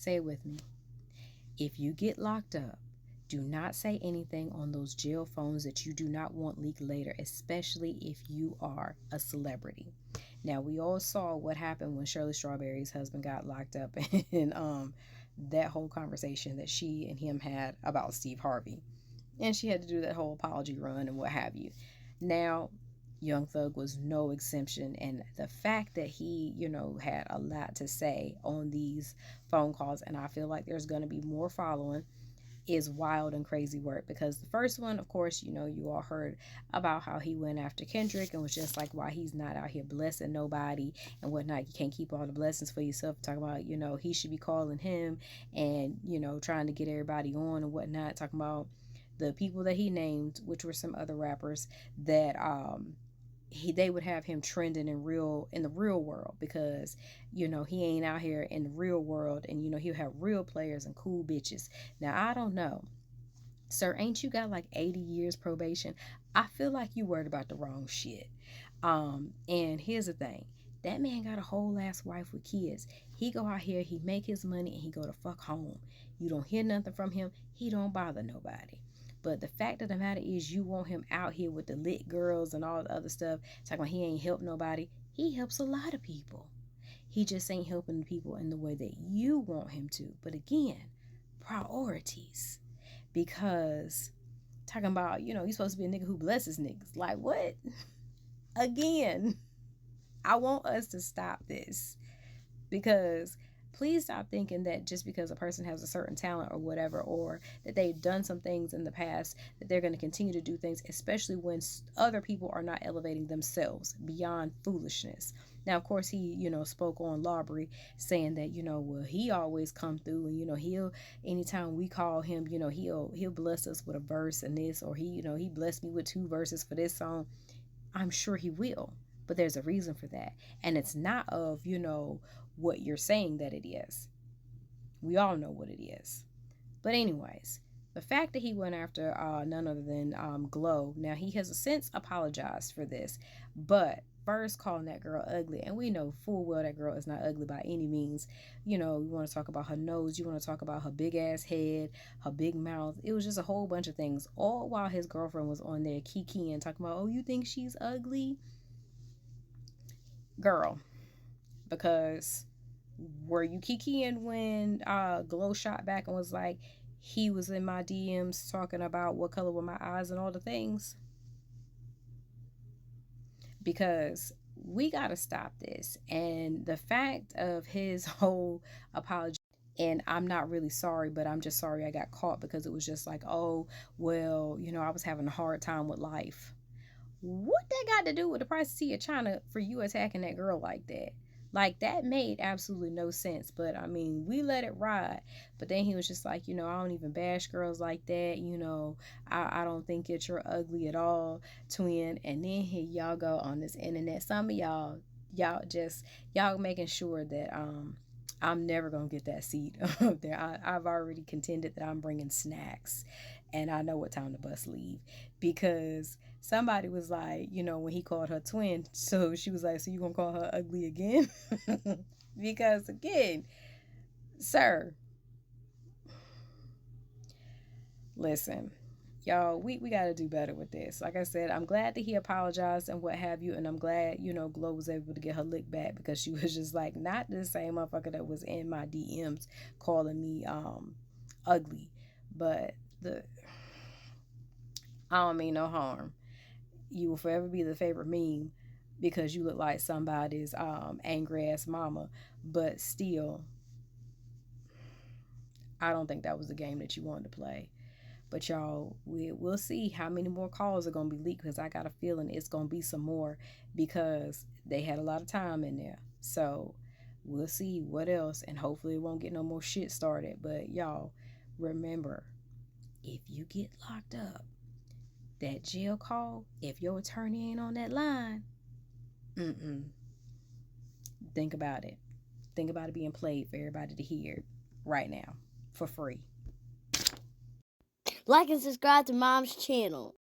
Say it with me. If you get locked up, do not say anything on those jail phones that you do not want leaked later, especially if you are a celebrity. Now, we all saw what happened when Shirley Strawberry's husband got locked up and that whole conversation that she and him had about Steve Harvey. And she had to do that whole apology run and what have you. Now, Young Thug was no exemption, and the fact that he, had a lot to say on these phone calls, and I feel like there's going to be more following, is wild and crazy work. Because the first one, of course, you all heard about how he went after Kendrick and was just like, why he's not out here blessing nobody and whatnot. You can't keep all the blessings for yourself. Talking about, he should be calling him and, trying to get everybody on and whatnot. Talking about the people that he named, which were some other rappers that they would have him trending in the real world, because he ain't out here in the real world, and he'll have real players and cool bitches. Now, I don't know, sir, ain't you got like 80 years probation? I feel like you worried about the wrong shit. And here's the thing, that man got a whole ass wife with kids. He go out here, he make his money, and he go to fuck home. You don't hear nothing from him. He don't bother nobody. But the fact of the matter is, you want him out here with the lit girls and all the other stuff, talking about he ain't helped nobody. He helps a lot of people. He just ain't helping the people in the way that you want him to. But again, priorities. Because talking about, he's supposed to be a nigga who blesses niggas. Like, what? Again, I want us to stop this, because please stop thinking that just because a person has a certain talent or whatever, or that they've done some things in the past, that they're going to continue to do things, especially when other people are not elevating themselves beyond foolishness. Now, of course, he, spoke on Lawbury, saying that, well, he always come through, and, he'll, anytime we call him, he'll bless us with a verse and this, or he blessed me with 2 verses for this song. I'm sure he will, but there's a reason for that. And it's not of, what you're saying that it is. We all know what it is. But anyways, the fact that he went after none other than Glow. Now, he has since apologized for this, but first calling that girl ugly, and we know full well that girl is not ugly by any means. You want to talk about her nose, you want to talk about her big ass head, her big mouth. It was just a whole bunch of things, all while his girlfriend was on there kikiing, talking about, oh, you think she's ugly? Girl, because were you kikiing when Glow shot back and was like, he was in my DMs talking about what color were my eyes and all the things? Because we got to stop this. And the fact of his whole apology, and I'm not really sorry, but I'm just sorry I got caught, because it was just like, oh, well, I was having a hard time with life. What that got to do with the price of tea of China for you attacking that girl like that? Like, that made absolutely no sense. But I mean, we let it ride. But then he was just like, I don't even bash girls like that. I don't think that you're ugly at all, twin. And then here y'all go on this internet. Some of y'all making sure that I'm never gonna get that seat up there. I've already contended that I'm bringing snacks, and I know what time the bus leave, because somebody was like, when he called her twin, so she was like, so you gonna call her ugly again? Because again, sir, listen, y'all, we got to do better with this. Like I said, I'm glad that he apologized and what have you, and I'm glad, Glow was able to get her lick back, because she was just like, not the same motherfucker that was in my DMs calling me ugly. But I don't mean no harm. You will forever be the favorite meme, because you look like somebody's angry ass mama. But still, I don't think that was the game that you wanted to play. But y'all, we'll see how many more calls are going to be leaked, because I got a feeling it's going to be some more, because they had a lot of time in there. So we'll see what else, and hopefully it won't get no more shit started. But y'all, remember, if you get locked up, that jail call, if your attorney ain't on that line, think about it. Think about it being played for everybody to hear right now for free. Like and subscribe to Mom's channel.